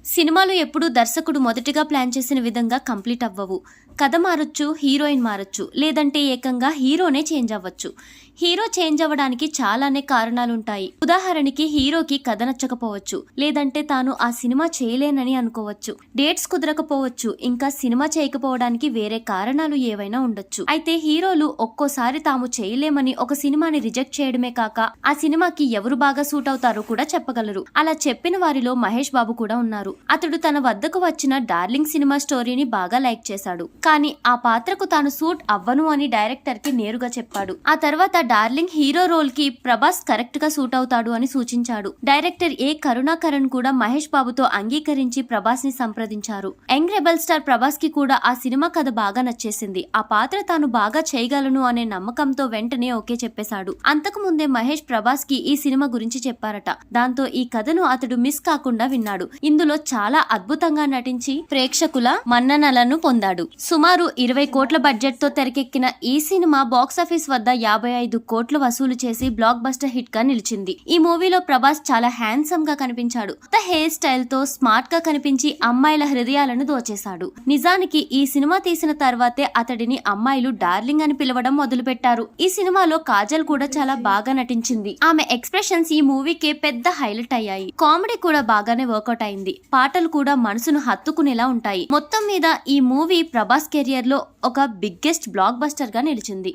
సినిమాలు ఎప్పుడూ దర్శకుడు మొదటిగా ప్లాన్ చేసిన విధంగా కంప్లీట్ అవ్వవు. కథ మారొచ్చు, హీరోయిన్ మారొచ్చు, లేదంటే ఏకంగా హీరోనే చేంజ్ అవ్వచ్చు. హీరో చేంజ్ అవ్వడానికి చాలానే కారణాలుంటాయి. ఉదాహరణకి హీరోకి కథ నచ్చకపోవచ్చు, లేదంటే తాను ఆ సినిమా చేయలేనని అనుకోవచ్చు, డేట్స్ కుదరకపోవచ్చు, ఇంకా సినిమా చేయకపోవడానికి వేరే కారణాలు ఏవైనా ఉండొచ్చు. అయితే హీరోలు ఒక్కోసారి తాము చేయలేమని ఒక సినిమాని రిజెక్ట్ చేయడమే కాక ఆ సినిమాకి ఎవరు బాగా సూట్ అవుతారో కూడా చెప్పగలరు. అలా చెప్పిన వారిలో మహేష్ బాబు కూడా ఉన్నారు. అతడు తన వద్దకు వచ్చిన డార్లింగ్ సినిమా స్టోరీని బాగా లైక్ చేశాడు. కానీ ఆ పాత్రకు తాను సూట్ అవ్వను అని డైరెక్టర్ కి నేరుగా చెప్పాడు. ఆ తర్వాత డార్లింగ్ హీరో రోల్ కి ప్రభాస్ కరెక్ట్ గా సూట్ అవుతాడు అని సూచించాడు. డైరెక్టర్ ఏ కరుణాకరణ్ కూడా మహేష్ బాబుతో అంగీకరించి ప్రభాస్ ని సంప్రదించారు. యంగ్ రెబల్ స్టార్ ప్రభాస్ కి కూడా ఆ సినిమా కథ బాగా నచ్చేసింది. ఆ పాత్ర తాను బాగా చేయగలను అనే నమ్మకంతో వెంటనే ఓకే చెప్పేశాడు. అంతకు ముందే మహేష్ ప్రభాస్ కి ఈ సినిమా గురించి చెప్పారట. దాంతో ఈ కథను అతడు మిస్ కాకుండా విన్నాడు. ఇందులో చాలా అద్భుతంగా నటించి ప్రేక్షకుల మన్ననలను పొందాడు. సుమారు 20 కోట్ల బడ్జెట్ తో తెరకెక్కిన ఈ సినిమా బాక్సాఫీస్ వద్ద 55 కోట్లు వసూలు చేసి బ్లాక్ బస్టర్ హిట్ గా నిలిచింది. ఈ మూవీలో ప్రభాస్ చాలా హ్యాండ్సమ్ గా కనిపించాడు. కొత్త హెయిర్ స్టైల్ తో స్మార్ట్ గా కనిపించి అమ్మాయిల హృదయాలను దోచేశాడు. నిజానికి ఈ సినిమా తీసిన తర్వాతే అతడిని అమ్మాయిలు డార్లింగ్ అని పిలవడం మొదలు పెట్టారు. ఈ సినిమాలో కాజల్ కూడా చాలా బాగా నటించింది. ఆమె ఎక్స్ప్రెషన్స్ ఈ మూవీకి పెద్ద హైలైట్ అయ్యాయి. కామెడీ కూడా బాగానే వర్కౌట్ అయింది. పాటలు కూడా మనసును హత్తుకునేలా ఉంటాయి. మొత్తం మీద ఈ మూవీ ప్రభాస్ కెరియర్ లో ఒక బిగ్గెస్ట్ బ్లాక్ బస్టర్ గా నిలిచింది.